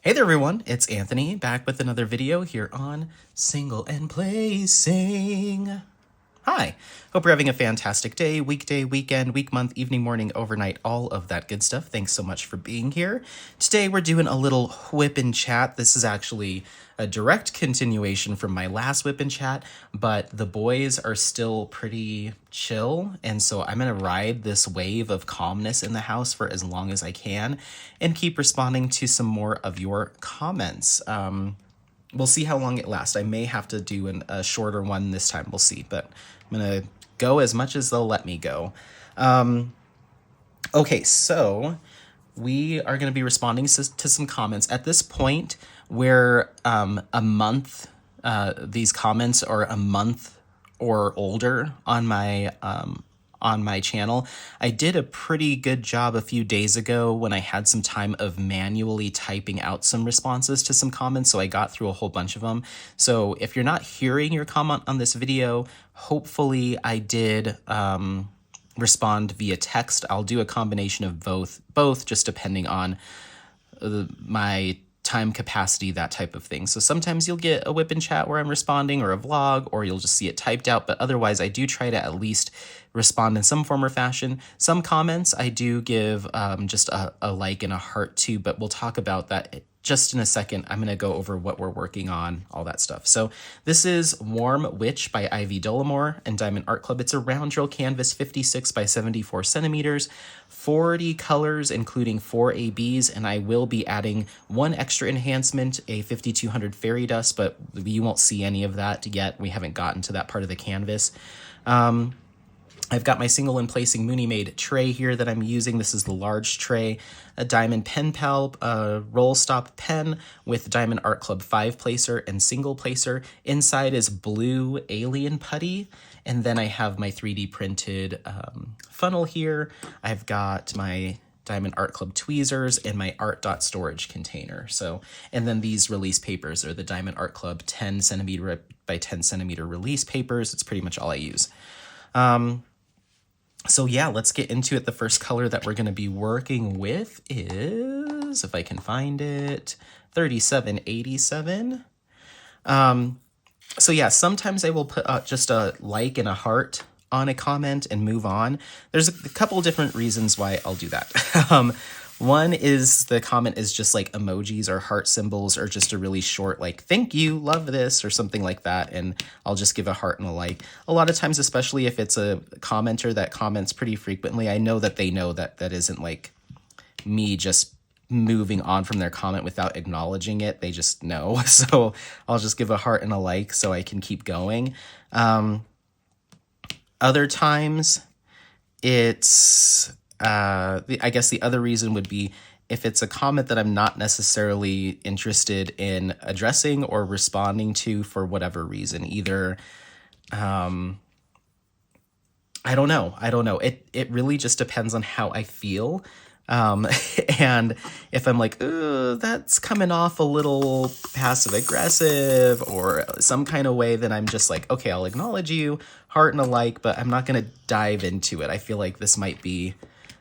Hey there everyone, it's Anthony back with another video here on Single and Placing. Hi, hope you're having a fantastic day, weekday, weekend, week, month, evening, morning, overnight, all of that good stuff. Thanks so much for being here. Today we're doing a little whip and chat. This is actually a direct continuation from my last whip and chat, but the boys are still pretty chill, and so I'm gonna ride this wave of calmness in the house for as long as I can and keep responding to some more of your comments. We'll see how long it lasts. I may have to do a shorter one this time. We'll see, but I'm going to go as much as they'll let me go. Okay, so we are going to be responding to some comments. At this point, where a month, these comments are a month or older on my channel. I did a pretty good job a few days ago when I had some time of manually typing out some responses to some comments, so I got through a whole bunch of them. So if you're not hearing your comment on this video, hopefully I did respond via text. I'll do a combination of both just depending on my time capacity, that type of thing. So sometimes you'll get a whip and chat where I'm responding, or a vlog, or you'll just see it typed out, but otherwise I do try to at least respond in some form or fashion. Some comments I do give just a like and a heart to, but we'll talk about that just in a second. I'm going to go over what we're working on, all that stuff. So this is Warm Witch by Ivy Dollamore and Diamond Art Club. It's a round drill canvas, 56 by 74 centimeters, 40 colors, including 4 ABs, and I will be adding one extra enhancement, a 5200 fairy dust, but you won't see any of that yet. We haven't gotten to that part of the canvas. I've got my single and placing Mooney Made tray here that I'm using. This is the large tray, a Diamond Pen Pal roll stop pen with Diamond Art Club 5-placer and single placer. Inside is blue alien putty. And then I have my 3D printed funnel here. I've got my Diamond Art Club tweezers and my art dot storage container. So, and then these release papers are the Diamond Art Club 10 centimeter by 10 centimeter release papers. It's pretty much all I use. So yeah, let's get into it. The first color that we're going to be working with is, if I can find it, 3787. So yeah, sometimes I will put just a like and a heart on a comment and move on. There's a couple different reasons why I'll do that. One is the comment is just like emojis or heart symbols, or just a really short like thank you, love this, or something like that, and I'll just give a heart and a like. A lot of times, especially if it's a commenter that comments pretty frequently, I know that they know that that isn't like me just moving on from their comment without acknowledging it. They just know. So I'll just give a heart and a like so I can keep going. Other times it's I guess the other reason would be if it's a comment that I'm not necessarily interested in addressing or responding to for whatever reason. Either, I don't know. It really just depends on how I feel. And if I'm like, that's coming off a little passive aggressive or some kind of way, then I'm just like, okay, I'll acknowledge you, heart and a like, but I'm not going to dive into it. I feel like this might be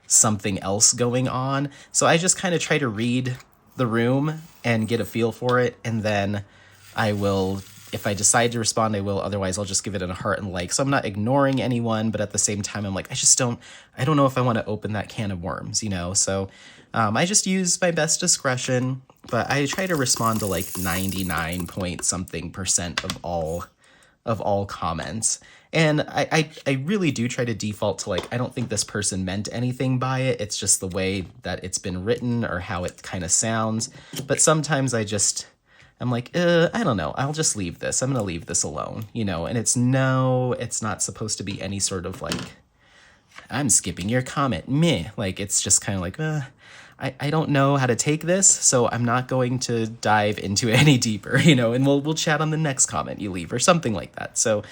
something else going on. So I just kind of try to read the room and get a feel for it. And then I will, if I decide to respond, I will. Otherwise, I'll just give it a heart and like. So I'm not ignoring anyone, but at the same time, I'm like, I don't know if I want to open that can of worms, you know? So I just use my best discretion, but I try to respond to like 99 point something % of all comments. And I really do try to default to like, I don't think this person meant anything by it. It's just the way that it's been written or how it kind of sounds. But sometimes I'm like, I don't know. I'll just leave this. I'm going to leave this alone, you know? And it's not supposed to be any sort of like, I'm skipping your comment, meh. Like, it's just kind of like, I don't know how to take this, so I'm not going to dive into it any deeper, you know, and we'll chat on the next comment you leave or something like that. So,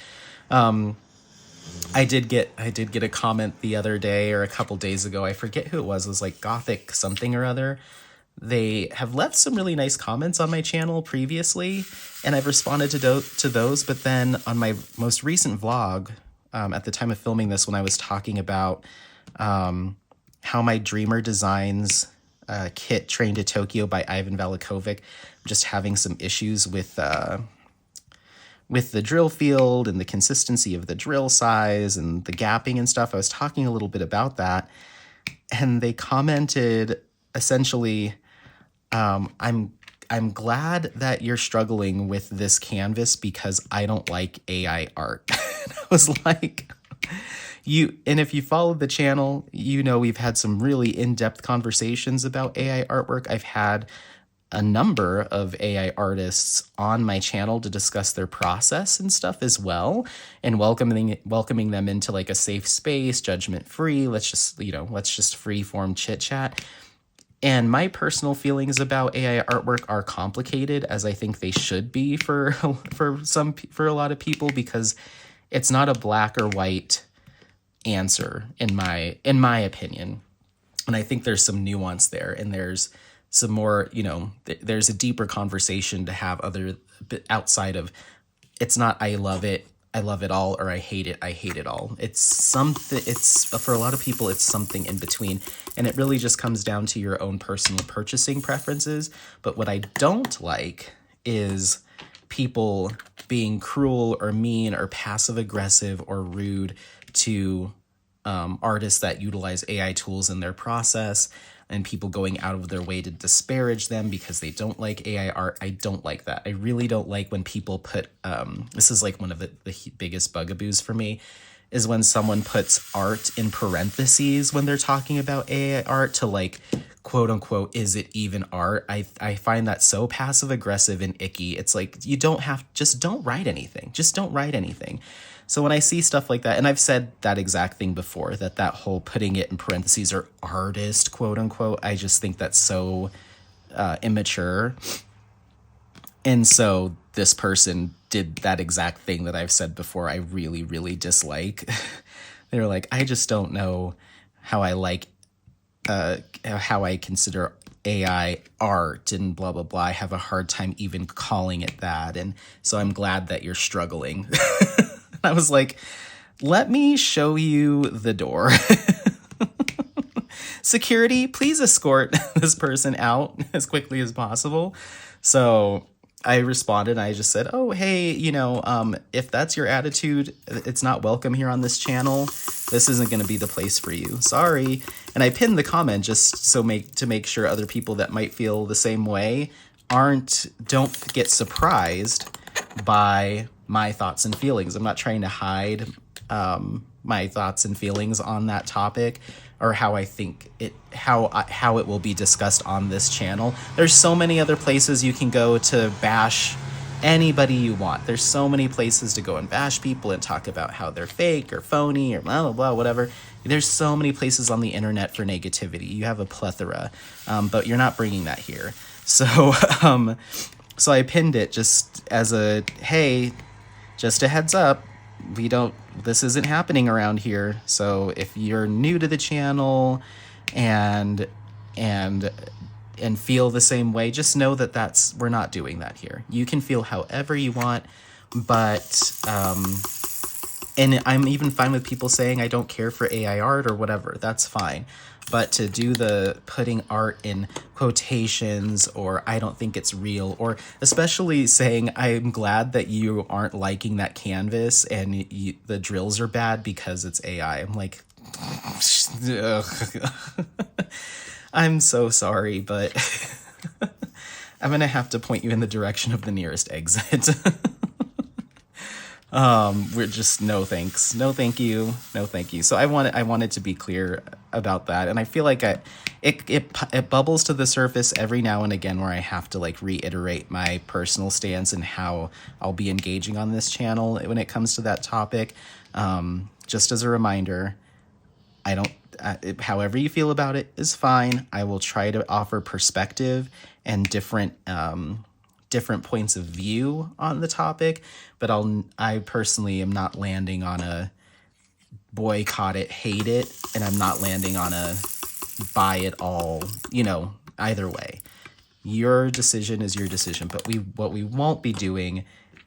I did get a comment the other day or a couple days ago. I forget who it was like Gothic something or other. They have left some really nice comments on my channel previously, and I've responded to those. But then on my most recent vlog, at the time of filming this, when I was talking about how my Dreamer Designs kit Train to Tokyo by Ivan Valikovic. I'm just having some issues with the drill field and the consistency of the drill size and the gapping and stuff. I was talking a little bit about that, and they commented essentially, I'm glad that you're struggling with this canvas because I don't like AI art. And I was like, and if you follow the channel, you know we've had some really in-depth conversations about AI artwork. I've had a number of AI artists on my channel to discuss their process and stuff as well, and welcoming them into like a safe space, judgment free. Let's just free form chit chat. And my personal feelings about AI artwork are complicated, as I think they should be for a lot of people, because it's not a black or white answer in my opinion. And I think there's some nuance there, and there's some more, there's a deeper conversation to have outside of, it's not I love it all, or I hate it all. It's something, for a lot of people, it's something in between. And it really just comes down to your own personal purchasing preferences. But what I don't like is people being cruel or mean or passive aggressive or rude to artists that utilize AI tools in their process, and people going out of their way to disparage them because they don't like AI art. I don't like that. I really don't like when people put, this is like one of the biggest bugaboos for me, is when someone puts art in parentheses when they're talking about AI art to like, quote unquote, is it even art? I find that so passive aggressive and icky. It's like, just don't write anything. Just don't write anything. So when I see stuff like that, and I've said that exact thing before, that whole putting it in parentheses or artist, quote unquote, I just think that's so immature. And so this person did that exact thing that I've said before I really, really dislike. They were like, I just don't know how I consider AI art and blah, blah, blah. I have a hard time even calling it that. And so I'm glad that you're struggling. I was like, let me show you the door. Security, please escort this person out as quickly as possible. So I responded. I just said, oh, hey, if that's your attitude, it's not welcome here on this channel. This isn't going to be the place for you. Sorry. And I pinned the comment just to make sure other people that might feel the same way don't get surprised by my thoughts and feelings. I'm not trying to hide my thoughts and feelings on that topic, or how I think how it will be discussed on this channel. There's so many other places you can go to bash anybody you want. There's so many places to go and bash people and talk about how they're fake or phony or blah, blah, blah, whatever. There's so many places on the internet for negativity. You have a plethora, but you're not bringing that here. So, so I pinned it just as a, hey, just a heads up, this isn't happening around here. So if you're new to the channel and feel the same way, just know that we're not doing that here. You can feel however you want, but, and I'm even fine with people saying I don't care for AI art or whatever, that's fine. But to do the putting art in quotations, or I don't think it's real, or especially saying I'm glad that you aren't liking that canvas and the drills are bad because it's AI. I'm like, I'm so sorry, but I'm going to have to point you in the direction of the nearest exit. We're just no thanks, no thank you, no thank you. So I wanted to be clear about that, and I feel like it bubbles to the surface every now and again where I have to like reiterate my personal stance and how I'll be engaging on this channel when it comes to that topic. Just as a reminder, however you feel about it is fine. I will try to offer perspective and different points of view on the topic, but I personally am not landing on a boycott it, hate it, and I'm not landing on a buy it all, either way. Your decision is your decision, but what we won't be doing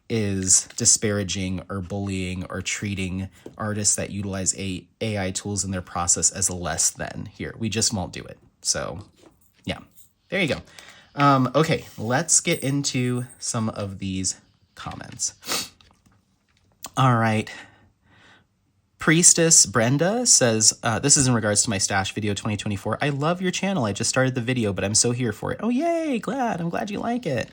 is disparaging or bullying or treating artists that utilize AI tools in their process as less than here. We just won't do it. So Yeah, there you go. Okay, let's get into some of these comments. All right. Priestess Brenda says, this is in regards to my stash video 2024. I love your channel. I just started the video, but I'm so here for it. Oh, yay. I'm glad you like it.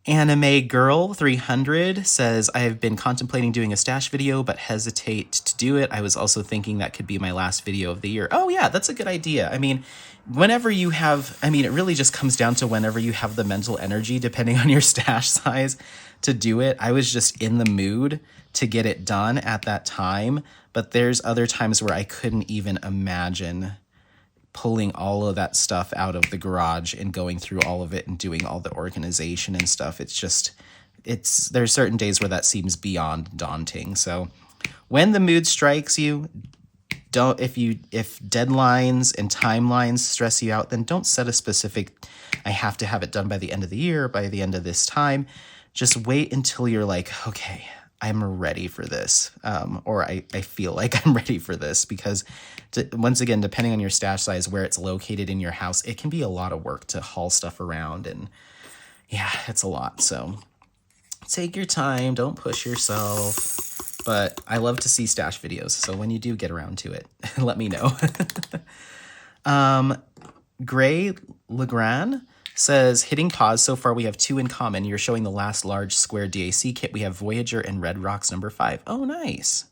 Anime Girl 300 says, I have been contemplating doing a stash video, but hesitate to do it. I was also thinking that could be my last video of the year. Oh yeah, that's a good idea. I mean, whenever you have, I mean, it really just comes down to whenever you have the mental energy, depending on your stash size, to do it. I was just in the mood to get it done at that time, but there's other times where I couldn't even imagine pulling all of that stuff out of the garage and going through all of it and doing all the organization and stuff. There's certain days where that seems beyond daunting. So when the mood strikes you, if deadlines and timelines stress you out, then don't set a specific, I have to have it done by the end of the year, by the end of this time. Just wait until you're like, okay, I'm ready for this, or I feel like I'm ready for this, because once again, depending on your stash size, where it's located in your house, it can be a lot of work to haul stuff around, and yeah, it's a lot. So take your time, don't push yourself, but I love to see stash videos. So when you do get around to it, let me know. Gray Legrand says, hitting pause, so far we have 2 in common. You're showing the last large square DAC kit. We have Voyager and Red Rocks number 5. Oh, nice.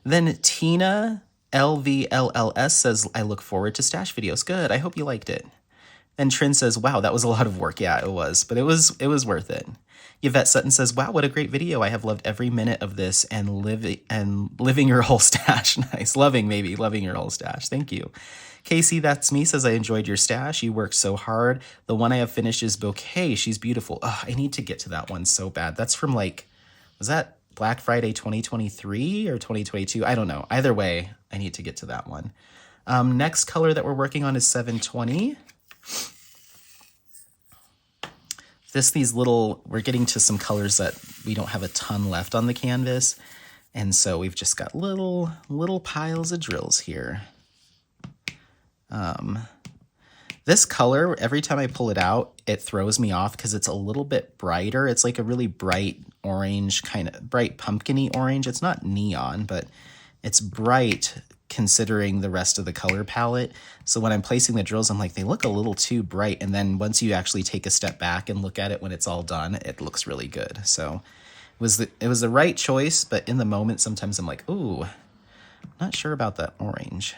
Then Tina LVLLS says, I look forward to stash videos. Good, I hope you liked it. And Trin says, wow, that was a lot of work. Yeah, it was, but it was worth it. Yvette Sutton says, wow, what a great video. I have loved every minute of this and living your whole stash. Nice, loving your whole stash. Thank you. Casey, that's me, says, I enjoyed your stash. You worked so hard. The one I have finished is Bouquet. She's beautiful. Oh, I need to get to that one so bad. That's from was that Black Friday 2023 or 2022? I don't know. Either way, I need to get to that one. Next color that we're working on is 720. We're getting to some colors that we don't have a ton left on the canvas. And so we've just got little piles of drills here. This color, every time I pull it out, it throws me off because it's a little bit brighter. It's like a really bright orange, kind of bright pumpkin-y orange. It's not neon, but it's bright considering the rest of the color palette. So when I'm placing the drills, I'm like, they look a little too bright. And then once you actually take a step back and look at it when it's all done, it looks really good. So it was the right choice, but in the moment, sometimes I'm like, ooh, not sure about that orange.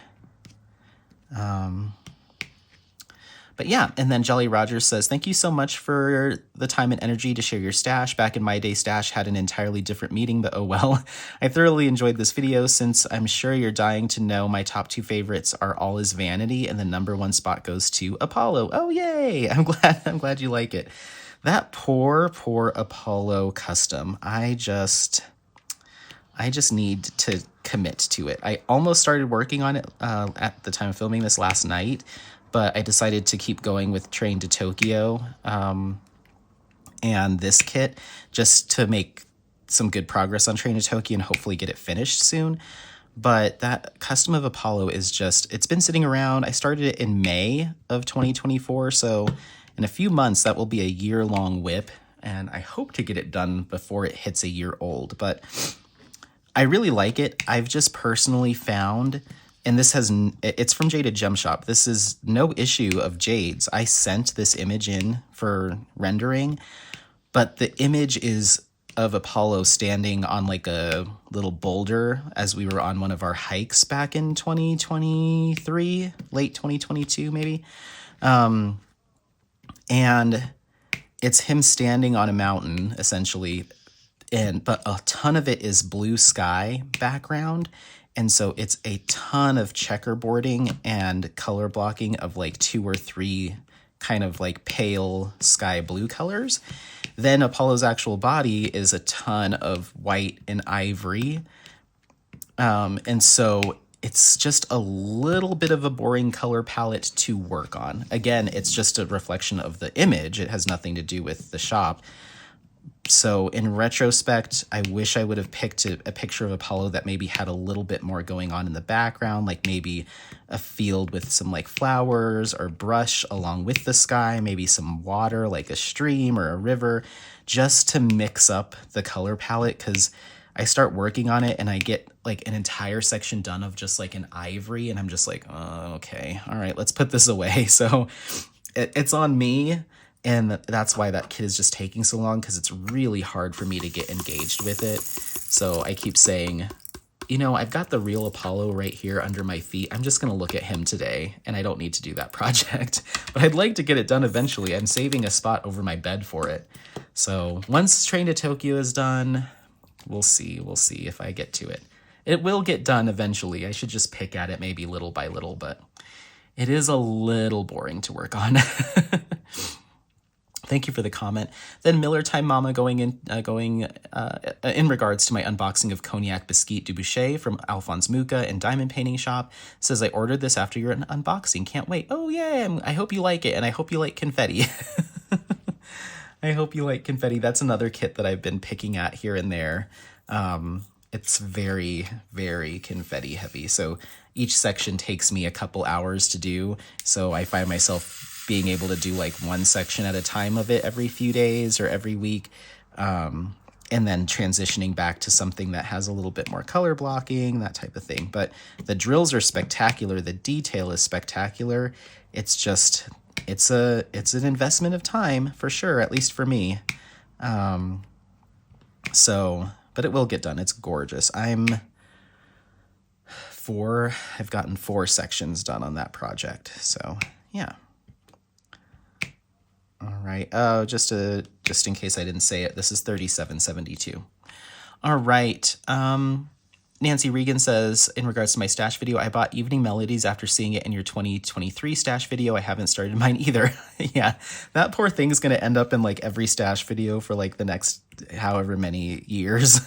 But yeah, and then Jolly Rogers says, thank you so much for the time and energy to share your stash. Back in my day, stash had an entirely different meaning, but oh well. I thoroughly enjoyed this video. Since I'm sure you're dying to know, my top 2 favorites are All Is Vanity, and the number 1 spot goes to Apollo. Oh yay! I'm glad you like it. That poor Apollo custom. I just need to commit to it. I almost started working on it at the time of filming this last night, but I decided to keep going with Train to Tokyo and this kit just to make some good progress on Train to Tokyo and hopefully get it finished soon. But that custom of Apollo is it's been sitting around. I started it in May of 2024, so in a few months that will be a year-long WIP, and I hope to get it done before it hits a year old. But I really like it. I've just personally found, and it's from Jaded Gem Shop. This is no issue of Jade's. I sent this image in for rendering, but the image is of Apollo standing on like a little boulder as we were on one of our hikes back in 2023, late 2022 maybe. And it's him standing on a mountain essentially, but a ton of it is blue sky background. And so it's a ton of checkerboarding and color blocking of like 2 or 3 kind of like pale sky blue colors. Then Apollo's actual body is a ton of white and ivory. And so it's just a little bit of a boring color palette to work on. Again, it's just a reflection of the image. It has nothing to do with the shop. So in retrospect, I wish I would have picked a picture of Apollo that maybe had a little bit more going on in the background, like maybe a field with some like flowers or brush along with the sky, maybe some water like a stream or a river, just to mix up the color palette, because I start working on it and I get like an entire section done of just like an ivory and I'm just like, oh, okay, all right, let's put this away. So it's on me. And that's why that kit is just taking so long, because it's really hard for me to get engaged with it. So I keep saying, you know, I've got the real Apollo right here under my feet. I'm just going to look at him today, and I don't need to do that project. But I'd like to get it done eventually. I'm saving a spot over my bed for it. So once Train to Tokyo is done, we'll see. We'll see if I get to it. It will get done eventually. I should just pick at it maybe little by little, but it is a little boring to work on. Thank you for the comment. Then Miller Time Mama going in regards to my unboxing of Cognac Biscuit du Boucher from Alphonse Mucha and Diamond Painting Shop, says I ordered this after your unboxing. Can't wait. Oh yeah, I hope you like it, and I hope you like confetti. I hope you like confetti. That's another kit that I've been picking at here and there. It's very, very confetti heavy. So each section takes me a couple hours to do. So I find myself being able to do like one section at a time of it every few days or every week, and then transitioning back to something that has a little bit more color blocking, that type of thing. But the drills are spectacular. The detail is spectacular. It's just, it's an investment of time for sure, at least for me. So, but it will get done. It's gorgeous. I've gotten 4 sections done on that project. So yeah. All right. Oh, just in case I didn't say it, this is 3772. All right. Nancy Regan says, in regards to my stash video, I bought Evening Melodies after seeing it in your 2023 stash video. I haven't started mine either. Yeah, that poor thing's going to end up in like every stash video for like the next however many years.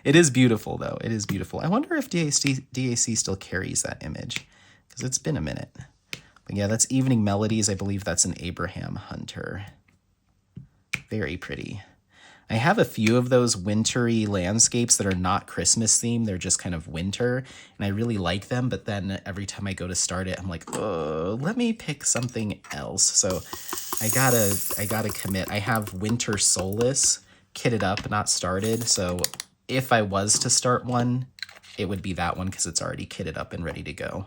It is beautiful, though. It is beautiful. I wonder if DAC still carries that image, because it's been a minute. But yeah, that's Evening Melodies. I believe that's an Abraham Hunter. Very pretty. I have a few of those wintry landscapes that are not Christmas themed. They're just kind of winter, and I really like them. But then every time I go to start it, I'm like, oh, let me pick something else. So I gotta commit. I have Winter Solace kitted up, not started. So if I was to start one, it would be that one because it's already kitted up and ready to go.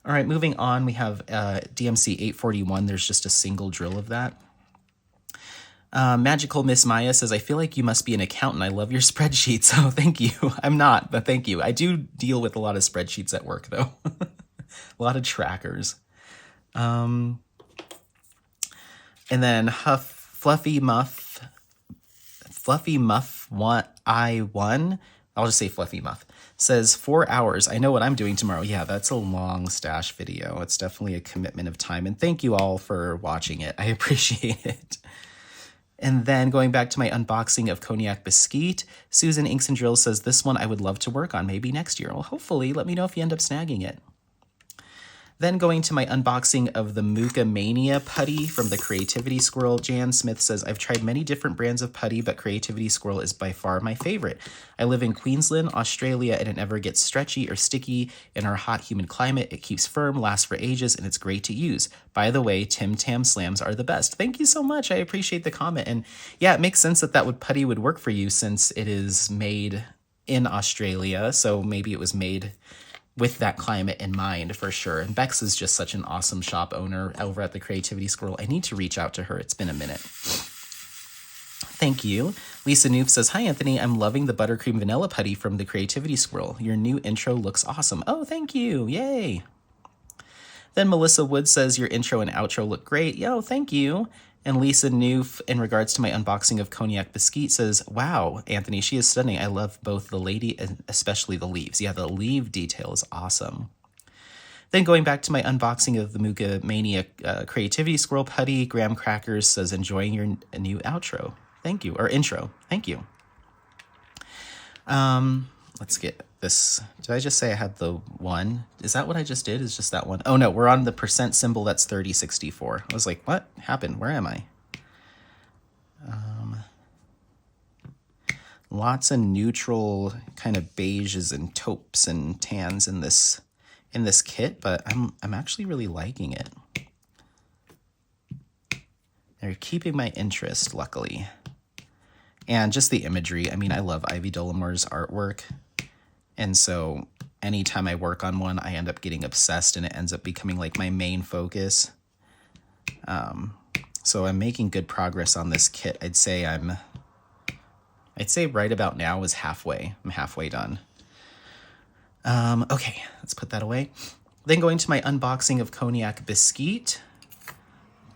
All right, moving on, we have DMC 841. There's just a single drill of that. Magical Miss Maya says, I feel like you must be an accountant. I love your spreadsheets. Oh, thank you. I'm not, but thank you. I do deal with a lot of spreadsheets at work, though. A lot of trackers. And then Fluffy Muff I1. I'll just say Fluffy Muff. Says 4 hours. I know what I'm doing tomorrow. Yeah, that's a long stash video. It's definitely a commitment of time. And thank you all for watching it. I appreciate it. And then going back to my unboxing of Cognac Biscuit, Susan Inks and Drills says, this one I would love to work on, maybe next year. Well, hopefully, let me know if you end up snagging it. Then going to my unboxing of the Mucha Mania putty from the Creativity Squirrel, Jan Smith says, I've tried many different brands of putty, but Creativity Squirrel is by far my favorite. I live in Queensland, Australia, and it never gets stretchy or sticky. In our hot, humid climate, it keeps firm, lasts for ages, and it's great to use. By the way, Tim Tam Slams are the best. Thank you so much. I appreciate the comment. And yeah, it makes sense that putty would work for you since it is made in Australia. So maybe it was made with that climate in mind for sure. And Bex is just such an awesome shop owner over at the Creativity Squirrel. I need to reach out to her. It's been a minute. Thank you. Lisa Noof says, hi, Anthony. I'm loving the buttercream vanilla putty from the Creativity Squirrel. Your new intro looks awesome. Oh, thank you. Yay. Then Melissa Wood says, your intro and outro look great. Yo, thank you. And Lisa Noof, in regards to my unboxing of Cognac Biscuit, says, wow, Anthony, she is stunning. I love both the lady and especially the leaves. Yeah, the leaf detail is awesome. Then going back to my unboxing of the Mucha Mania Creativity Squirrel Putty, Graham Crackers says, enjoying your new outro. Thank you. Or intro. Thank you. Let's get this. Did I just say I had the one? Is that what I just did? Is just that one? Oh no, we're on the percent symbol. That's 3064. I was like, what happened? Where am I? Lots of neutral kind of beiges and taupes and tans in this kit, but I'm actually really liking it. They're keeping my interest, luckily. And just the imagery. I mean, I love Ivy Dolomore's artwork. And so anytime I work on one, I end up getting obsessed and it ends up becoming like my main focus. So I'm making good progress on this kit. I'd say right about now is halfway. I'm halfway done. Okay, let's put that away. Then going to my unboxing of Cognac Biscuit.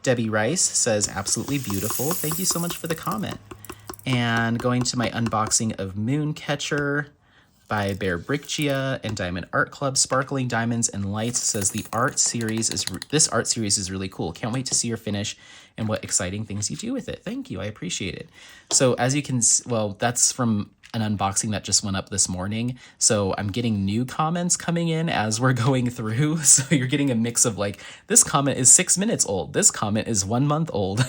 Debbie Rice says, absolutely beautiful. Thank you so much for the comment. And going to my unboxing of Mooncatcher by Bear Brickgia and Diamond Art Club, Sparkling Diamonds and Lights, says this art series is really cool. Can't wait to see your finish and what exciting things you do with it. Thank you, I appreciate it. So as you can, well, that's from an unboxing that just went up this morning. So I'm getting new comments coming in as we're going through. So you're getting a mix of like, this comment is 6 minutes old. This comment is 1 month old.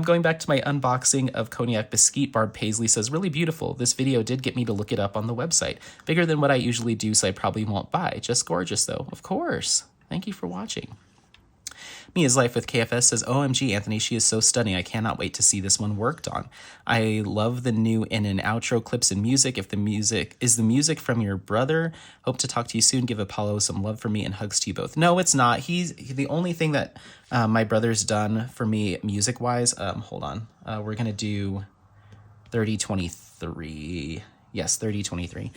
Going back to my unboxing of Cognac Biscuit, Barb Paisley says, really beautiful. This video did get me to look it up on the website. Bigger than what I usually do, so I probably won't buy. Just gorgeous, though. Of course. Thank you for watching. Mia's Life with KFS says, OMG, Anthony, she is so stunning. I cannot wait to see this one worked on. I love the new in and outro clips and music. If the music is the music from your brother, hope to talk to you soon. Give Apollo some love for me and hugs to you both. No, it's not. He's the only thing that my brother's done for me music-wise. Hold on. We're going to do 3023. Yes, 3023.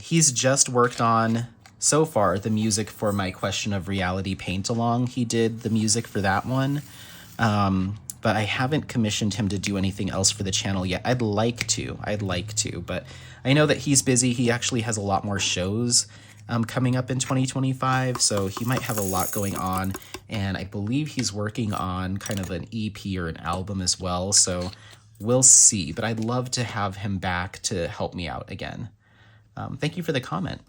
He's just worked on, so far, the music for my Question of Reality paint-along. He did the music for that one, but I haven't commissioned him to do anything else for the channel yet. I'd like to, but I know that he's busy. He actually has a lot more shows coming up in 2025, so he might have a lot going on, and I believe he's working on kind of an EP or an album as well, so we'll see, but I'd love to have him back to help me out again. Thank you for the comment.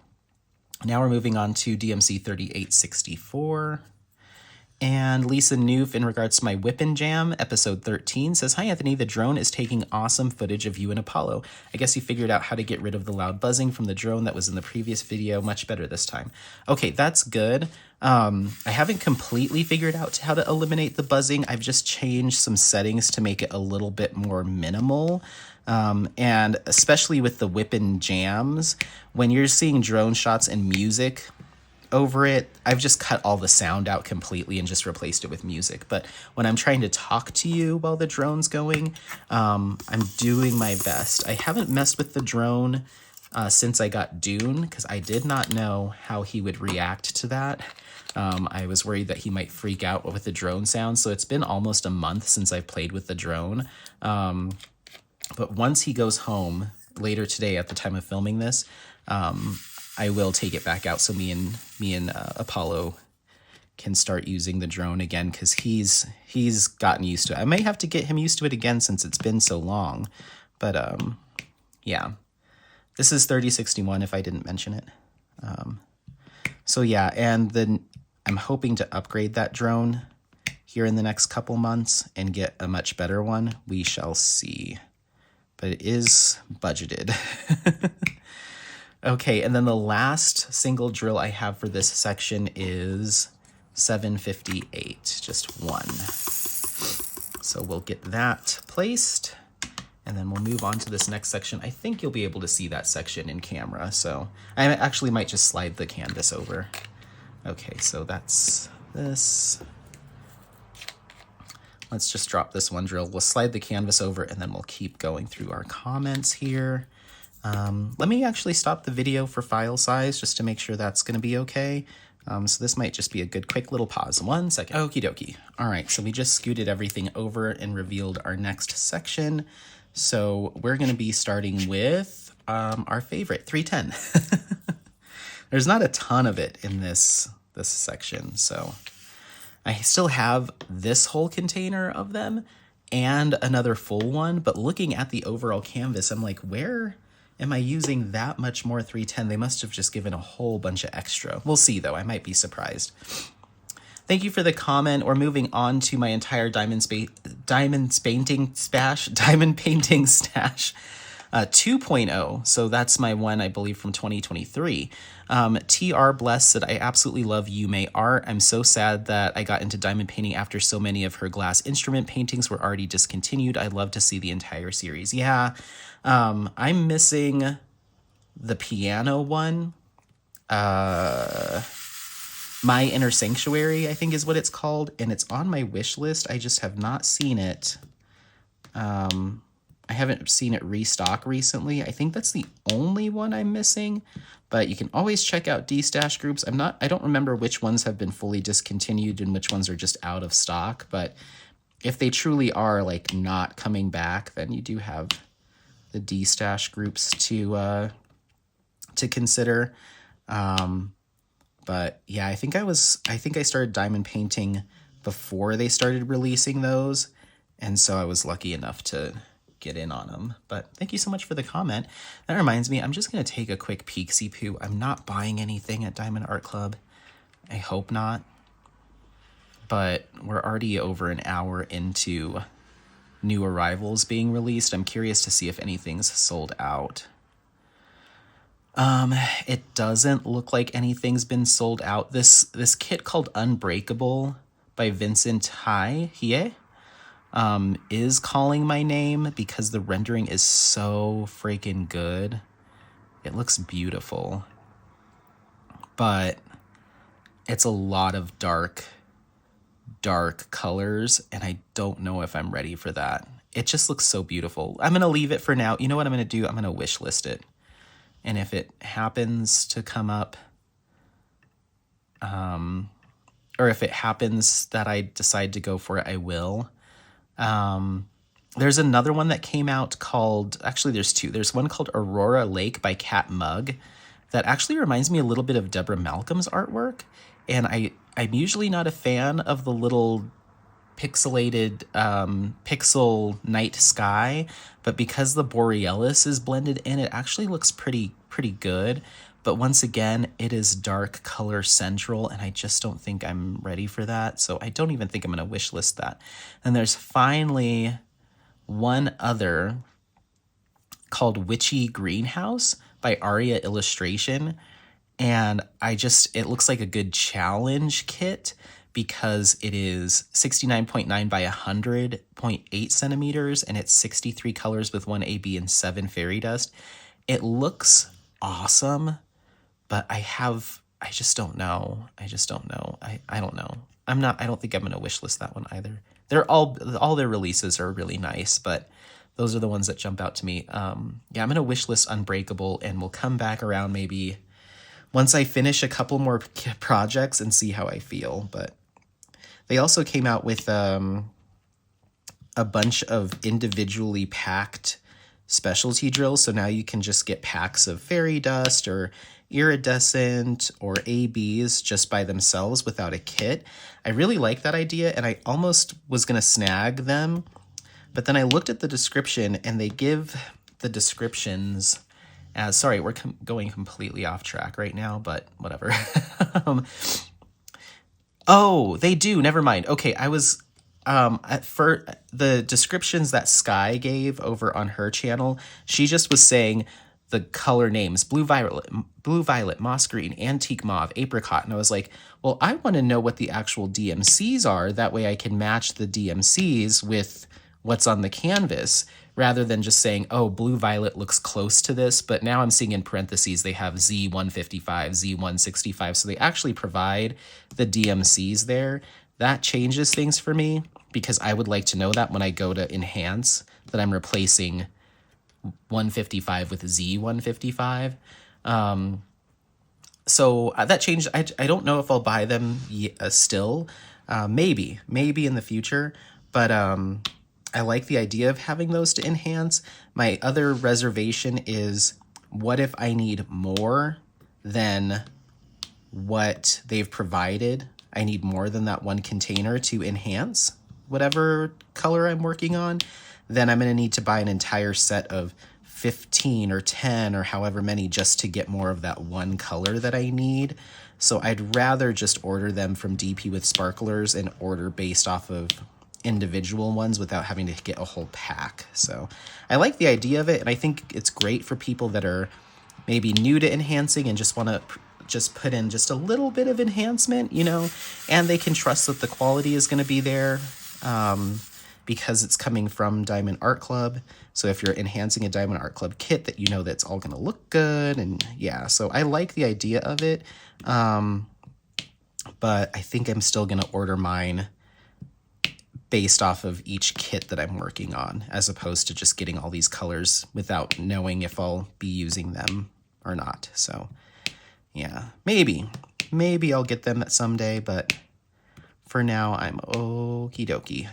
Now we're moving on to DMC 3864. And Lisa Noof, in regards to my WIP and Jam, episode 13, says, hi, Anthony, the drone is taking awesome footage of you and Apollo. I guess you figured out how to get rid of the loud buzzing from the drone that was in the previous video. Much better this time. Okay, that's good. I haven't completely figured out how to eliminate the buzzing. I've just changed some settings to make it a little bit more minimal. And especially with the WIP and Jams, when you're seeing drone shots and music over it, I've just cut all the sound out completely and just replaced it with music. But when I'm trying to talk to you while the drone's going, I'm doing my best. I haven't messed with the drone since I got Dune, because I did not know how he would react to that. I was worried that he might freak out with the drone sound. So it's been almost a month since I've played with the drone. But once he goes home later today at the time of filming this, I will take it back out so me and Apollo can start using the drone again, because he's gotten used to it. I may have to get him used to it again since it's been so long. But yeah, this is 3061 if I didn't mention it. So yeah, and then I'm hoping to upgrade that drone here in the next couple months and get a much better one. We shall see. But it is budgeted. Okay, and then the last single drill I have for this section is 758, just one. So we'll get that placed, and then we'll move on to this next section. I think you'll be able to see that section in camera, so I actually might just slide the canvas over. Okay, so that's this. Let's just drop this one drill. We'll slide the canvas over, and then we'll keep going through our comments here. Let me actually stop the video for file size just to make sure that's going to be okay. So this might just be a good quick little pause. 1 second. Okie dokie. All right, so we just scooted everything over and revealed our next section. So we're going to be starting with our favorite, 310. There's not a ton of it in this section, so I still have this whole container of them and another full one, but looking at the overall canvas, I'm like, where am I using that much more 310? They must have just given a whole bunch of extra. We'll see, though. I might be surprised. Thank you for the comment. We're moving on to my entire Diamond Painting Stash 2.0. So that's my one, I believe, from 2023. TR Bless said, I absolutely love Yume art. I'm so sad that I got into diamond painting after so many of her glass instrument paintings were already discontinued. I'd love to see the entire series. Yeah, I'm missing the piano one. My Inner Sanctuary, I think is what it's called, and it's on my wish list. I just have not seen it. I haven't seen it restock recently. I think that's the only one I'm missing, but you can always check out D-Stash groups. I don't remember which ones have been fully discontinued and which ones are just out of stock, but if they truly are like not coming back, then you do have the D-Stash groups to consider. But yeah, I think I started diamond painting before they started releasing those. And so I was lucky enough to get in on them. But thank you so much for the comment. That reminds me, I'm just going to take a quick peek-see poo. I'm not buying anything at Diamond Art Club. I hope not. But we're already over an hour into new arrivals being released. I'm curious to see if anything's sold out. It doesn't look like anything's been sold out. This kit called Unbreakable by Vincent Hie is calling my name because the rendering is so freaking good. It looks beautiful, but it's a lot of dark colors, and I don't know if I'm ready for that. It just looks so beautiful. I'm going to leave it for now. You know what I'm going to do? I'm going to wish list it. And if it happens to come up, or if it happens that I decide to go for it, I will. There's another one that came out called, actually there's two. There's one called Aurora Lake by Cat Mug that actually reminds me a little bit of Deborah Malcolm's artwork. And I'm usually not a fan of the little pixelated pixel night sky, but because the Borealis is blended in, it actually looks pretty good. But once again, it is dark color central, and I just don't think I'm ready for that. So I don't even think I'm going to wish list that. And there's finally one other called Witchy Greenhouse by Aria Illustration. And it looks like a good challenge kit because it is 69.9 by 100.8 centimeters, and it's 63 colors with 1 AB and 7 fairy dust. It looks awesome, but I just don't know. I don't know. I don't think I'm going to wish list that one either. All their releases are really nice, but those are the ones that jump out to me. I'm going to wish list Unbreakable, and we'll come back around maybe once I finish a couple more projects and see how I feel. But they also came out with a bunch of individually packed specialty drills. So now you can just get packs of fairy dust or iridescent or ABs just by themselves without a kit. I really like that idea, and I almost was going to snag them. But then I looked at the description, and they give the descriptions as, sorry, we're going completely off track right now, but whatever. Oh, they do. Never mind. Okay, I was for the descriptions that Sky gave over on her channel, she just was saying the color names: blue violet, moss green, antique mauve, apricot. And I was like, well, I want to know what the actual DMCs are. That way I can match the DMCs with what's on the canvas, rather than just saying, oh, blue violet looks close to this. But now I'm seeing in parentheses they have Z155, Z165. So they actually provide the DMCs there. That changes things for me, because I would like to know that when I go to enhance, that I'm replacing 155 with Z155. So that changed. I don't know if I'll buy them still. Maybe in the future. But I like the idea of having those to enhance. My other reservation is, what if I need more than what they've provided? I need more than that one container to enhance whatever color I'm working on. Then I'm going to need to buy an entire set of 15 or 10 or however many just to get more of that one color that I need. So I'd rather just order them from DP with Sparklers and order based off of individual ones without having to get a whole pack. So I like the idea of it, and I think it's great for people that are maybe new to enhancing and just want to just put in just a little bit of enhancement, and they can trust that the quality is going to be there because it's coming from Diamond Art Club. So if you're enhancing a Diamond Art Club kit, that that's all going to look good. And yeah, so I like the idea of it. But I think I'm still going to order mine based off of each kit that I'm working on, as opposed to just getting all these colors without knowing if I'll be using them or not. So yeah, maybe I'll get them someday, but for now I'm okie dokie.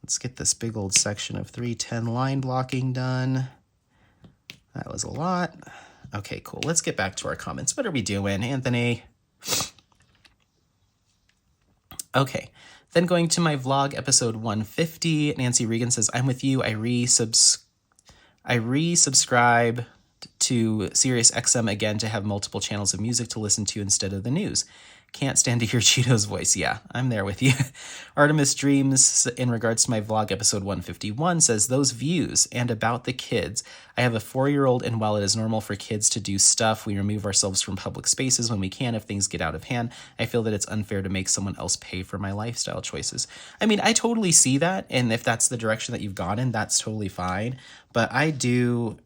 Let's get this big old section of 310 line blocking done. That was a lot. Okay, cool. Let's get back to our comments. What are we doing, Anthony? Okay, then going to my vlog, episode 150, Nancy Regan says, I'm with you. I resubscribe to Sirius XM again to have multiple channels of music to listen to instead of the news. Can't stand to hear Cheeto's voice. Yeah, I'm there with you. Artemis Dreams, in regards to my vlog, episode 151, says, those views and about the kids. I have a 4-year-old, and while it is normal for kids to do stuff, we remove ourselves from public spaces when we can if things get out of hand. I feel that it's unfair to make someone else pay for my lifestyle choices. I mean, I totally see that, and if that's the direction that you've gone in, that's totally fine. But I do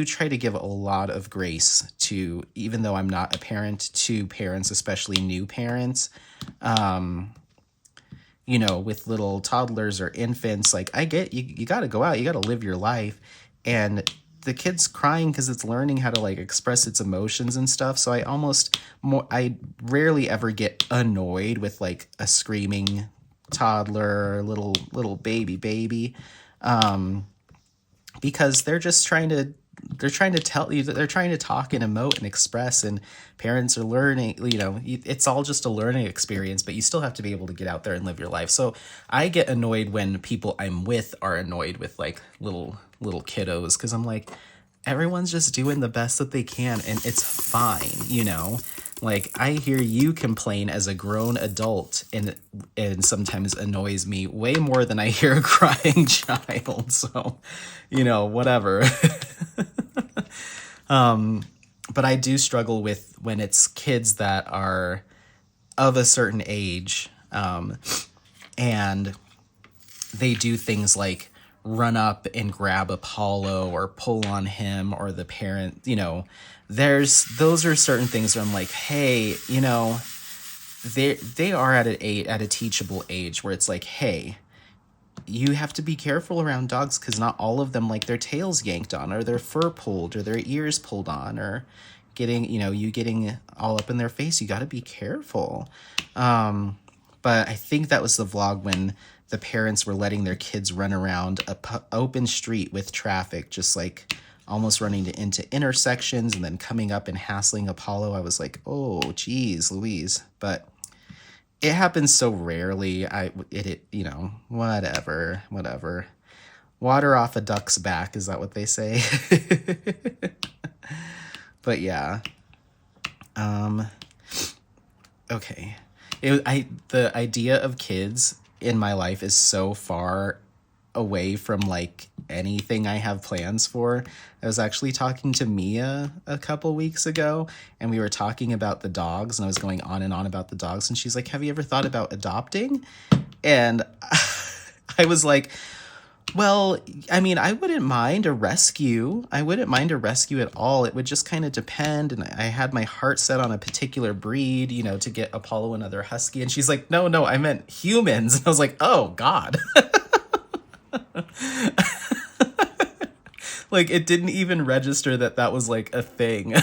try to give a lot of grace to, even though I'm not a parent, to parents, especially new parents, with little toddlers or infants. Like, I get you got to go out, you got to live your life, and the kid's crying because it's learning how to express its emotions and stuff. So I rarely ever get annoyed with a screaming toddler, little baby. Because they're just trying to tell you that they're trying to talk and emote and express, and parents are learning, it's all just a learning experience, but you still have to be able to get out there and live your life. So I get annoyed when people I'm with are annoyed with little kiddos, because I'm like, everyone's just doing the best that they can, and it's fine, I hear you complain as a grown adult, and sometimes annoys me way more than I hear a crying child. So, whatever. But I do struggle with when it's kids that are of a certain age, and they do things like run up and grab Apollo or pull on him or the parent, those are certain things where I'm like, hey, they are at a teachable age where it's like, hey, you have to be careful around dogs, because not all of them like their tails yanked on, or their fur pulled, or their ears pulled on, or getting all up in their face. You got to be careful. But I think that was the vlog when the parents were letting their kids run around a open street with traffic, just almost running into intersections and then coming up and hassling Apollo. I was like, oh, geez, Louise. But it happens so rarely. Whatever. Water off a duck's back. Is that what they say? But yeah. Okay. The idea of kids in my life is so far away from anything I have plans for. I was actually talking to Mia a couple weeks ago, and we were talking about the dogs, and I was going on and on about the dogs, and she's like, have you ever thought about adopting? And I was like, well, I mean, I wouldn't mind a rescue. I wouldn't mind a rescue at all. It would just kind of depend. And I had my heart set on a particular breed, to get Apollo another husky. And she's like, no, I meant humans. And I was like, oh, God. It didn't even register that was a thing.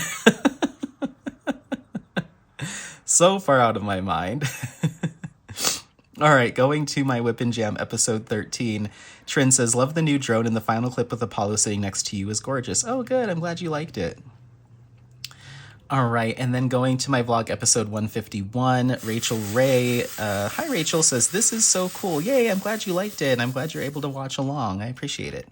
So far out of my mind. All right, going to my Whip and Jam episode 13. Trin says, love the new drone, and the final clip with Apollo sitting next to you is gorgeous. Oh, good. I'm glad you liked it. All right, and then going to my vlog episode 151, Rachel Ray. Hi, Rachel, says, this is so cool. Yay, I'm glad you liked it, and I'm glad you're able to watch along. I appreciate it.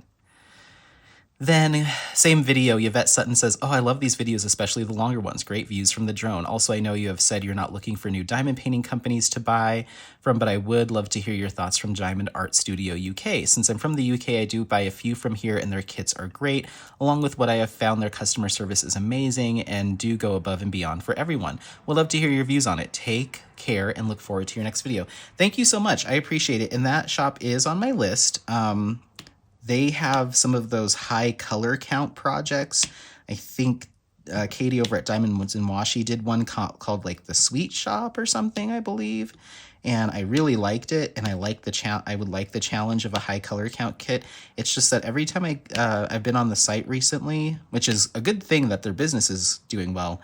Then, same video, Yvette Sutton says, oh, I love these videos, especially the longer ones. Great views from the drone. Also, I know you have said you're not looking for new diamond painting companies to buy from, but I would love to hear your thoughts from Diamond Art Studio UK. Since I'm from the UK, I do buy a few from here, and their kits are great. Along with what I have found, their customer service is amazing and do go above and beyond for everyone. Would love to hear your views on it. Take care and look forward to your next video. Thank you so much. I appreciate it. And that shop is on my list. They have some of those high color count projects. I think Katie over at Diamond Woods in Washi did one called like the Sweet Shop or something, I believe. And I really liked it, and I like I would like the challenge of a high color count kit. It's just that every time I've been on the site recently, which is a good thing that their business is doing well,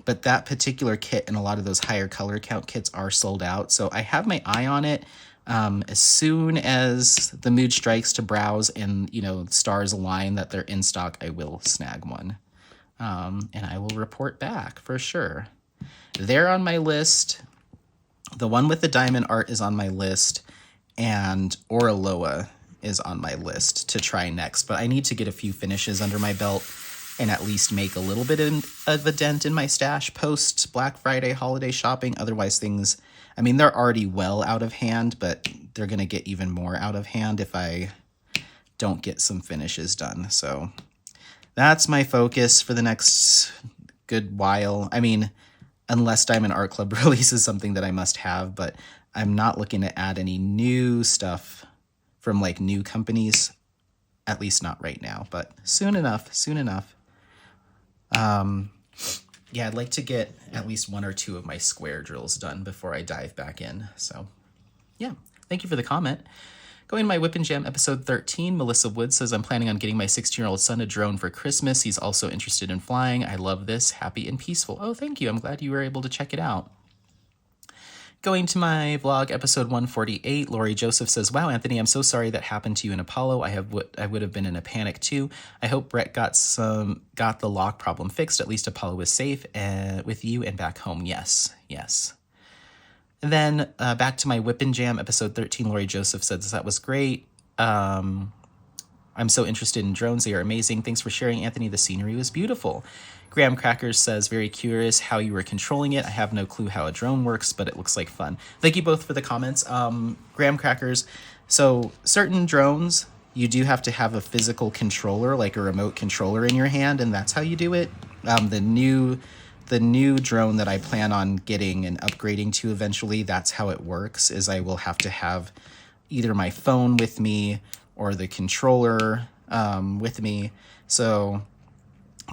but that particular kit and a lot of those higher color count kits are sold out. So I have my eye on it. As soon as the mood strikes to browse and, stars align that they're in stock, I will snag one. And I will report back for sure. They're on my list. The one with the diamond art is on my list, and Oraloa is on my list to try next. But I need to get a few finishes under my belt and at least make a little bit of a dent in my stash post Black Friday holiday shopping. Otherwise they're already well out of hand, but they're going to get even more out of hand if I don't get some finishes done. So that's my focus for the next good while. Unless Diamond Art Club releases something that I must have, but I'm not looking to add any new stuff from like new companies, at least not right now, but soon enough. Yeah, I'd like to get at least one or two of my square drills done before I dive back in. So yeah, thank you for the comment. Going to my Whip and Jam episode 13, Melissa Wood says, I'm planning on getting my 16-year-old son a drone for Christmas. He's also interested in flying. I love this. Happy and peaceful. Oh, thank you. I'm glad you were able to check it out. Going to my vlog episode 148, Lori Joseph says, wow, Anthony, I'm so sorry that happened to you in Apollo. I would have been in a panic too. I hope Brett got the lock problem fixed. At least Apollo was safe with you and back home. Yes. And then back to my Whip and Jam episode 13, Lori Joseph says, that was great. I'm so interested in drones. They are amazing. Thanks for sharing, Anthony. The scenery was beautiful. Graham Crackers says, very curious how you were controlling it. I have no clue how a drone works, but it looks like fun. Thank you both for the comments. Graham Crackers, so certain drones, you do have to have a physical controller, like a remote controller in your hand, and that's how you do it. The new drone that I plan on getting and upgrading to eventually, that's how it works, is I will have to have either my phone with me or the controller with me. So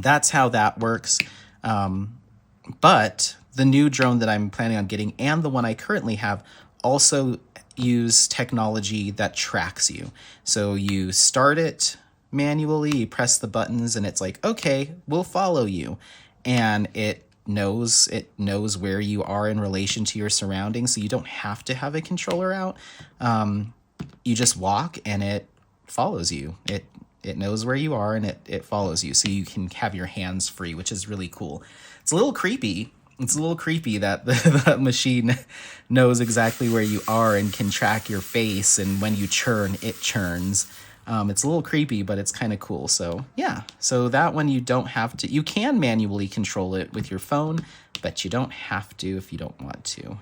that's how that works. But the new drone that I'm planning on getting and the one I currently have also use technology that tracks you. So you start it manually, you press the buttons, and it's like, okay, we'll follow you. And it knows where you are in relation to your surroundings, so you don't have to have a controller out. You just walk and it follows you. It knows where you are and it follows you, so you can have your hands free, which is really cool. It's a little creepy. That the machine knows exactly where you are and can track your face, and when you churn, it churns. It's a little creepy, but it's kind of cool. So yeah, so that one you can manually control it with your phone, but you don't have to if you don't want to.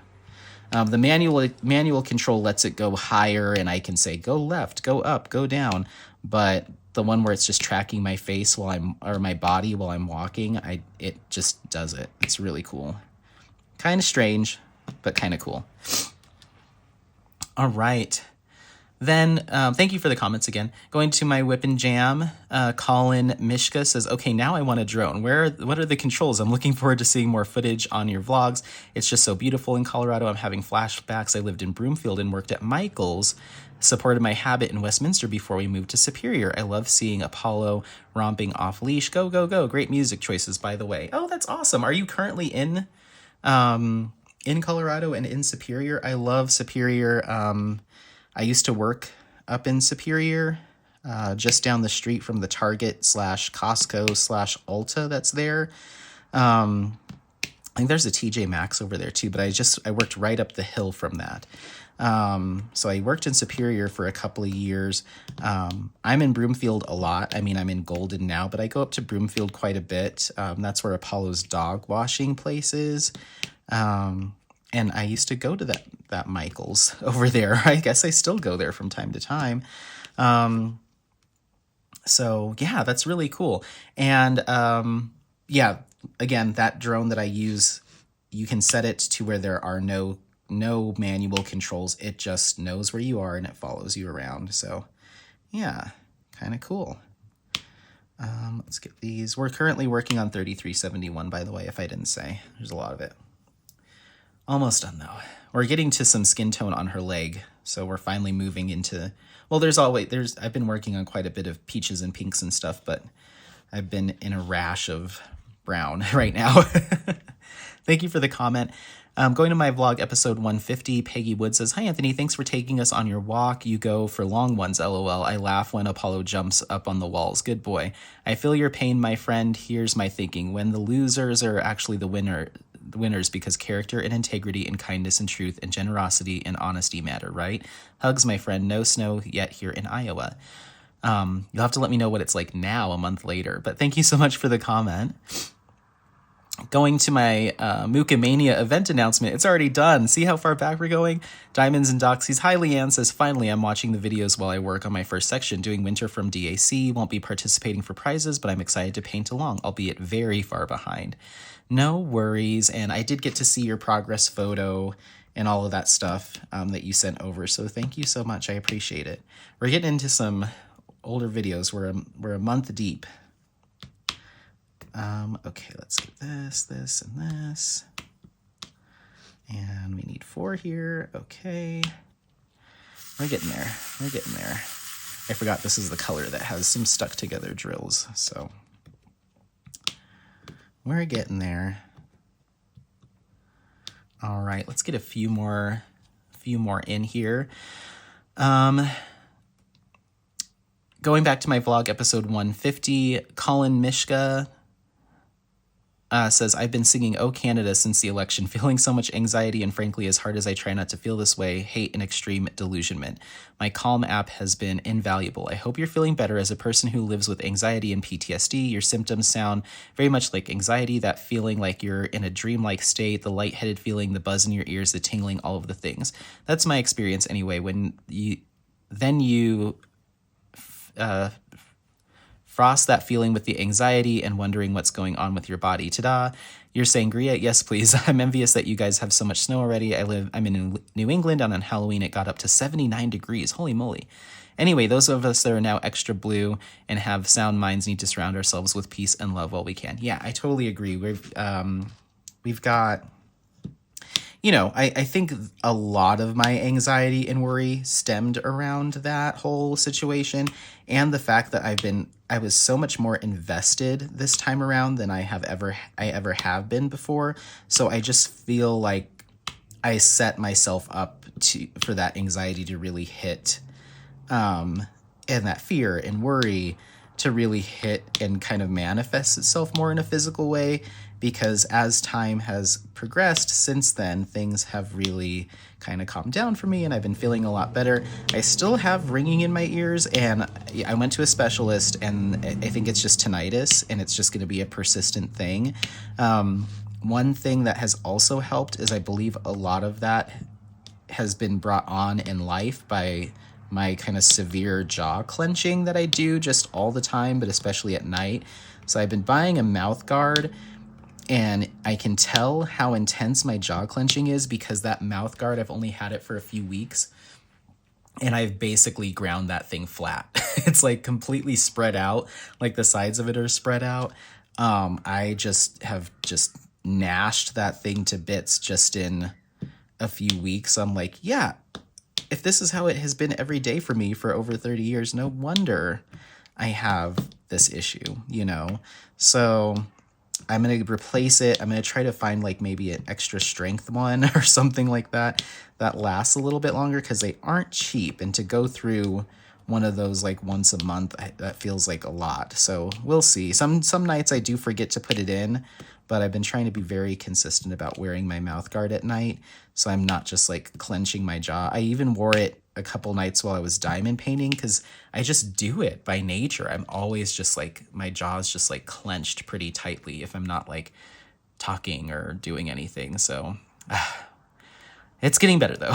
The manual control lets it go higher, and I can say go left, go up, go down. But the one where it's just tracking my face or my body while I'm walking, it just does it. It's really cool. Kind of strange, but kind of cool. All right. Then, thank you for the comments again. Going to my Whip and Jam, Colin Mishka says, okay, now I want a drone. What are the controls? I'm looking forward to seeing more footage on your vlogs. It's just so beautiful in Colorado. I'm having flashbacks. I lived in Broomfield and worked at Michael's, supported my habit in Westminster before we moved to Superior. I love seeing Apollo romping off leash. Go, go, go. Great music choices, by the way. Oh, that's awesome. Are you currently in Colorado and in Superior? I love Superior. I used to work up in Superior, just down the street from the Target / Costco / Ulta that's there. I think there's a TJ Maxx over there too, but I worked right up the hill from that. So I worked in Superior for a couple of years. I'm in Broomfield a lot. I mean, I'm in Golden now, but I go up to Broomfield quite a bit. That's where Apollo's dog washing place is. And I used to go to that Michael's over there. I guess I still go there from time to time. So yeah, that's really cool. And yeah, again, that drone that I use, you can set it to where there are no manual controls. It just knows where you are and it follows you around. So yeah, kind of cool. Let's get these. We're currently working on 3371, by the way, if I didn't say. There's a lot of it. Almost done, though. We're getting to some skin tone on her leg, so we're finally moving into... Well, I've been working on quite a bit of peaches and pinks and stuff, but I've been in a rash of brown right now. Thank you for the comment. Going to my vlog, episode 150, Peggy Wood says, "Hi, Anthony. Thanks for taking us on your walk. You go for long ones, LOL. I laugh when Apollo jumps up on the walls. Good boy. I feel your pain, my friend. Here's my thinking. When the losers are actually the winners because character and integrity and kindness and truth and generosity and honesty matter, right? Hugs, my friend. No snow yet here in Iowa." You'll have to let me know what it's like now, a month later. But thank you so much for the comment. Going to my Mookamania event announcement. It's already done. See how far back we're going? Diamonds and Doxies. Hi, Leanne says, "Finally, I'm watching the videos while I work on my first section, doing winter from DAC. Won't be participating for prizes, but I'm excited to paint along, albeit very far behind." No worries. And I did get to see your progress photo and all of that stuff that you sent over. So thank you so much. I appreciate it. We're getting into some older videos. We're a month deep. Okay, let's get this, and this. And we need 4 here. Okay. We're getting there. I forgot this is the color that has some stuck together drills. So we're getting there. All right, let's get a few more in here. Going back to my vlog, episode 150, Colin Mishka says, "I've been singing 'Oh Canada' since the election, feeling so much anxiety and frankly, as hard as I try not to feel this way, hate and extreme delusionment. My Calm app has been invaluable. I hope you're feeling better. As a person who lives with anxiety and PTSD, your symptoms sound very much like anxiety, that feeling like you're in a dreamlike state, the lightheaded feeling, the buzz in your ears, the tingling, all of the things. That's my experience anyway. When you frost that feeling with the anxiety and wondering what's going on with your body. Ta-da. Your sangria? Yes, please. I'm envious that you guys have so much snow already. I'm in New England, and on Halloween it got up to 79 degrees. Holy moly. Anyway, those of us that are now extra blue and have sound minds need to surround ourselves with peace and love while we can. Yeah, I totally agree. We've got... I think a lot of my anxiety and worry stemmed around that whole situation and the fact that I was so much more invested this time around than I ever have been before. So I just feel like I set myself up for that anxiety to really hit, and that fear and worry to really hit and kind of manifest itself more in a physical way. Because as time has progressed since then, things have really kind of calmed down for me and I've been feeling a lot better. I still have ringing in my ears and I went to a specialist and I think it's just tinnitus and it's just going to be a persistent thing. One thing that has also helped is I believe a lot of that has been brought on in life by my kind of severe jaw clenching that I do just all the time, but especially at night. So I've been buying a mouth guard. And I can tell how intense my jaw clenching is because that mouth guard, I've only had it for a few weeks and I've basically ground that thing flat. It's like completely spread out, like the sides of it are spread out. I have gnashed that thing to bits just in a few weeks. I'm like, yeah, if this is how it has been every day for me for over 30 years, no wonder I have this issue, So I'm going to replace it. I'm going to try to find like maybe an extra strength one or something like that lasts a little bit longer because they aren't cheap. And to go through one of those like once a month, that feels like a lot. So we'll see. Some nights I do forget to put it in, but I've been trying to be very consistent about wearing my mouth guard at night, so I'm not just like clenching my jaw. I even wore it a couple nights while I was diamond painting because I just do it by nature. I'm always just like, my jaw's just like clenched pretty tightly if I'm not like talking or doing anything. So it's getting better though.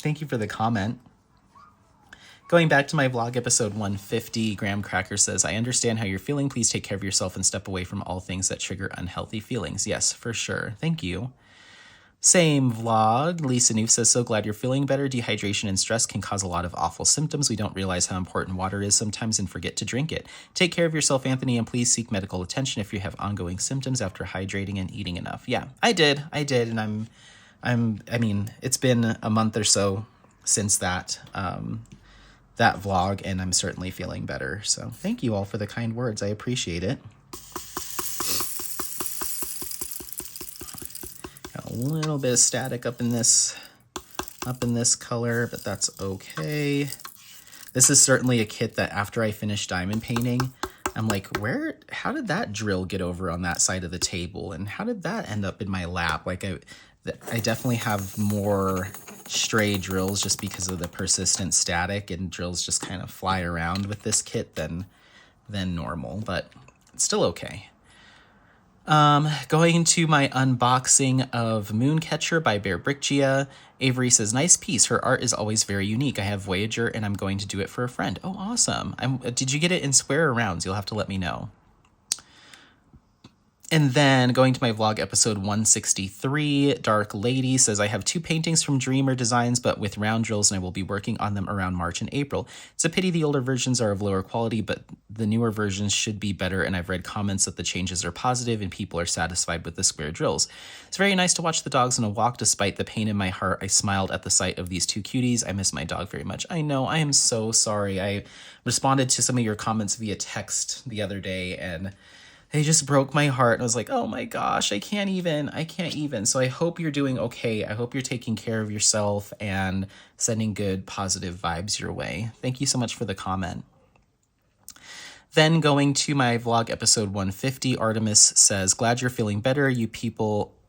Thank you for the comment. Going back to my vlog episode 150, Graham Cracker says, I understand how you're feeling. Please take care of yourself and step away from all things that trigger unhealthy feelings. Yes, for sure. Thank you. Same vlog. Lisa Noof says, so glad you're feeling better. Dehydration and stress can cause a lot of awful symptoms. We don't realize how important water is sometimes and forget to drink it. Take care of yourself, Anthony, and please seek medical attention if you have ongoing symptoms after hydrating and eating enough. Yeah, I did. And I mean, it's been a month or so since that vlog, and I'm certainly feeling better. So thank you all for the kind words. I appreciate it. Got a little bit of static up in this color, but that's okay. This is certainly a kit that after I finish diamond painting, I'm like, how did that drill get over on that side of the table? And how did that end up in my lap? Like I definitely have more stray drills just because of the persistent static, and drills just kind of fly around with this kit than normal, but it's still okay. Going to my unboxing of Mooncatcher by Bear Brickgia. Avery says, nice piece. Her art is always very unique. I have Voyager and I'm going to do it for a friend. Oh, awesome. Did you get it in square or rounds? You'll have to let me know. And then going to my vlog episode 163, Dark Lady says, I have 2 paintings from Dreamer Designs, but with round drills, and I will be working on them around March and April. It's a pity the older versions are of lower quality, but the newer versions should be better, and I've read comments that the changes are positive and people are satisfied with the square drills. It's very nice to watch the dogs on a walk. Despite the pain in my heart, I smiled at the sight of these 2 cuties. I miss my dog very much. I know, I am so sorry. I responded to some of your comments via text the other day, and they just broke my heart. And I was like, oh my gosh, I can't even. So I hope you're doing okay. I hope you're taking care of yourself and sending good, positive vibes your way. Thank you so much for the comment. Then going to my vlog episode 150, Artemis says, glad you're feeling better.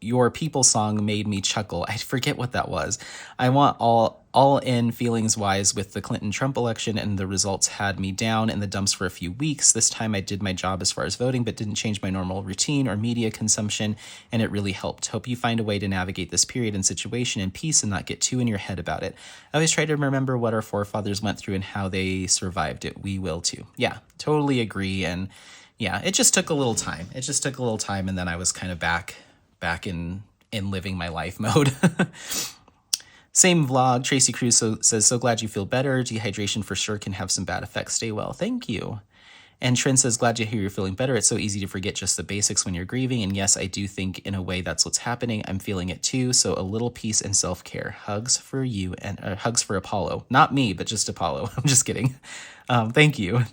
Your people song made me chuckle. I forget what that was. I want all in feelings wise with the Clinton-Trump election, and the results had me down in the dumps for a few weeks. This time I did my job as far as voting, but didn't change my normal routine or media consumption, and it really helped. Hope you find a way to navigate this period and situation in peace and not get too in your head about it. I always try to remember what our forefathers went through and how they survived it. We will too. Yeah, totally agree. And yeah, it just took a little time. And then I was kind of back in living my life mode. Same vlog, Tracy Cruz says, so glad you feel better. Dehydration for sure can have some bad effects. Stay well. Thank you. And Trent says, glad to hear you're feeling better. It's so easy to forget just the basics when you're grieving. And yes, I do think in a way that's what's happening. I'm feeling it too. So a little peace and self-care. Hugs for you, and hugs for Apollo. Not me, but just Apollo. I'm just kidding. Thank you.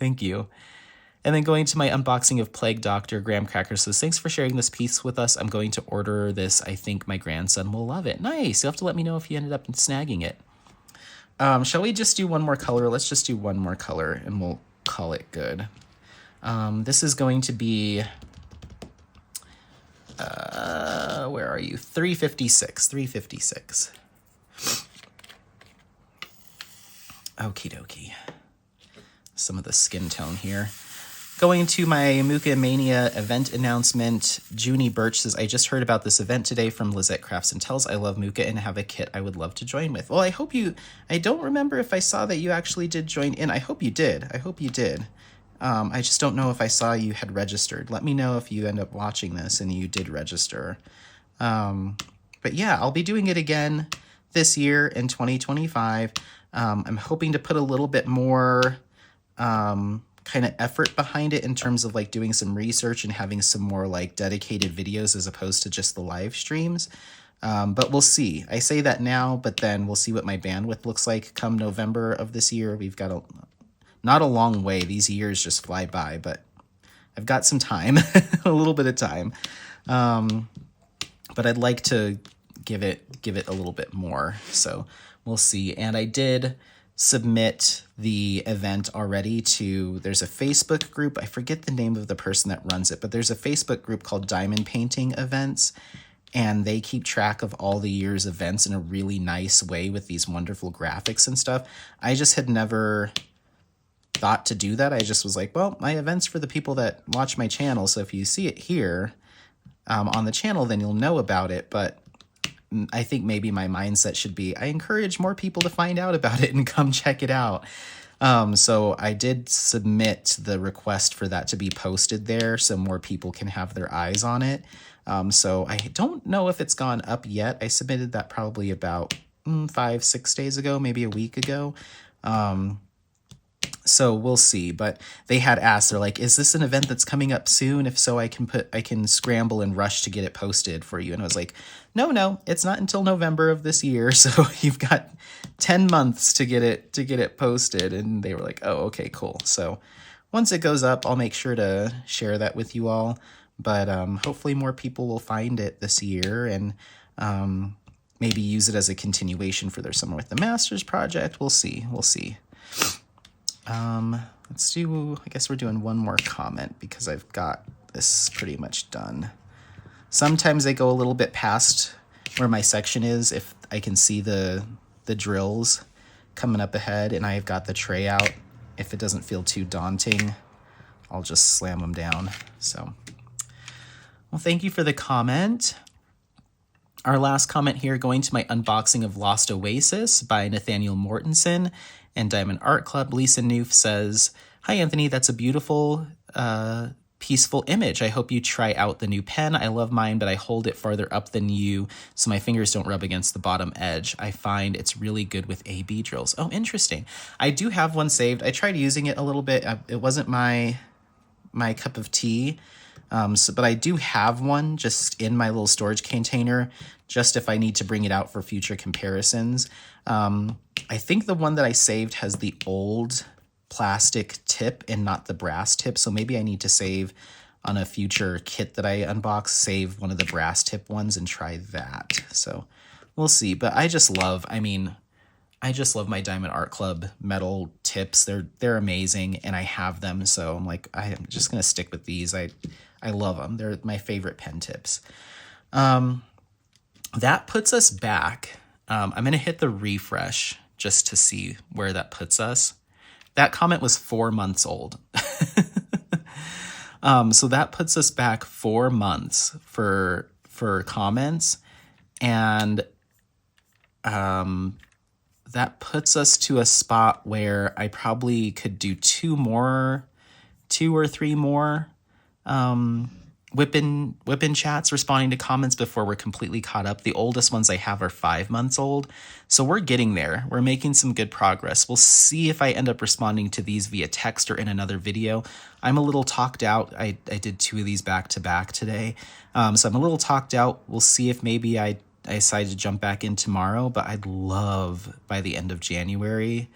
And then going to my unboxing of Plague Doctor, Graham Cracker says, thanks for sharing this piece with us. I'm going to order this. I think my grandson will love it. Nice. You'll have to let me know if you ended up snagging it. Shall we just do one more color? Let's just do one more color and we'll call it good. This is going to be, where are you? 356. Okie dokie. Some of the skin tone here. Going to my Muka Mania event announcement, Junie Birch says, I just heard about this event today from Lizette Crafts and Tells. I love Muka and have a kit I would love to join with. Well, I don't remember if I saw that you actually did join in. I hope you did. I just don't know if I saw you had registered. Let me know if you end up watching this and you did register. But yeah, I'll be doing it again this year in 2025. I'm hoping to put a little bit more kind of effort behind it in terms of like doing some research and having some more like dedicated videos as opposed to just the live streams. But we'll see. I say that now, but then we'll see what my bandwidth looks like come November of this year. We've got not a long way. These years just fly by, but I've got some time, a little bit of time. But I'd like to give it a little bit more. So we'll see. And I did submit the event already to, there's a Facebook group. I forget the name of the person that runs it, but there's a Facebook group called Diamond Painting Events, and they keep track of all the year's events in a really nice way with these wonderful graphics and stuff. I just had never thought to do that. I just was like, well, my event's for the people that watch my channel, so if you see it here on the channel, then you'll know about it. But I think maybe my mindset should be, I encourage more people to find out about it and come check it out. So I did submit the request for that to be posted there so more people can have their eyes on it. So I don't know if it's gone up yet. I submitted that probably about 5-6 days ago, maybe a week ago. So we'll see, but they had asked, they're like, is this an event that's coming up soon? If so, I can scramble and rush to get it posted for you. And I was like, no, it's not until November of this year. So you've got 10 months to get it posted. And they were like, oh, okay, cool. So once it goes up, I'll make sure to share that with you all. But hopefully more people will find it this year and maybe use it as a continuation for their Summer with the Masters project. We'll see. Let's do, I guess we're doing one more comment because I've got this pretty much done. Sometimes I go a little bit past where my section is if I can see the drills coming up ahead and I've got the tray out. If it doesn't feel too daunting, I'll just slam them down. So, well, thank you for the comment. Our last comment here, going to my unboxing of Lost Oasis by Nathaniel Mortensen and Diamond Art Club. Lisa Noof says, hi, Anthony, that's a beautiful, peaceful image. I hope you try out the new pen. I love mine, but I hold it farther up than you so my fingers don't rub against the bottom edge. I find it's really good with A/B drills. Oh, interesting. I do have one saved. I tried using it a little bit. It wasn't my cup of tea. But I do have one just in my little storage container, just if I need to bring it out for future comparisons. I think the one that I saved has the old plastic tip and not the brass tip. So maybe I need to save on a future kit that I unbox, save one of the brass tip ones and try that. So we'll see. But I just love my Diamond Art Club metal tips. They're amazing and I have them. So I'm like, I'm just going to stick with these. I love them. They're my favorite pen tips. That puts us back. I'm going to hit the refresh just to see where that puts us. That comment was 4 months old. So that puts us back 4 months for comments. And that puts us to a spot where I probably could do 2 or 3 more whip-in chats responding to comments before we're completely caught up. The oldest ones I have are 5 months old. So we're getting there. We're making some good progress. We'll see if I end up responding to these via text or in another video. I'm a little talked out. I did 2 of these back to back today. So I'm a little talked out. We'll see if maybe I decide to jump back in tomorrow, but I'd love by the end of January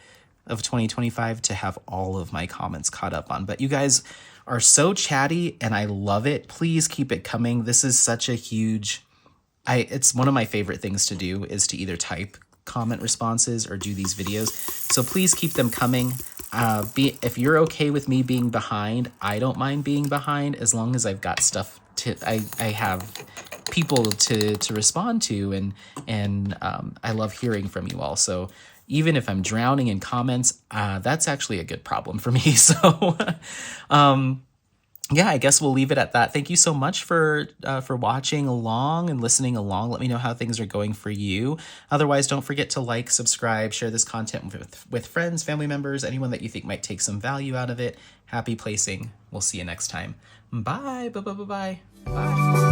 of 2025 to have all of my comments caught up on. But you guys are so chatty and I love it. Please keep it coming. This is such a huge, it's one of my favorite things to do is to either type comment responses or do these videos. So please keep them coming. If you're okay with me being behind, I don't mind being behind as long as I've got stuff to, I have people to respond to and I love hearing from you all. So even if I'm drowning in comments, that's actually a good problem for me. So, yeah, I guess we'll leave it at that. Thank you so much for watching along and listening along. Let me know how things are going for you. Otherwise, don't forget to like, subscribe, share this content with friends, family members, anyone that you think might take some value out of it. Happy placing. We'll see you next time. Bye. Bye. Bye. Bye. Bye.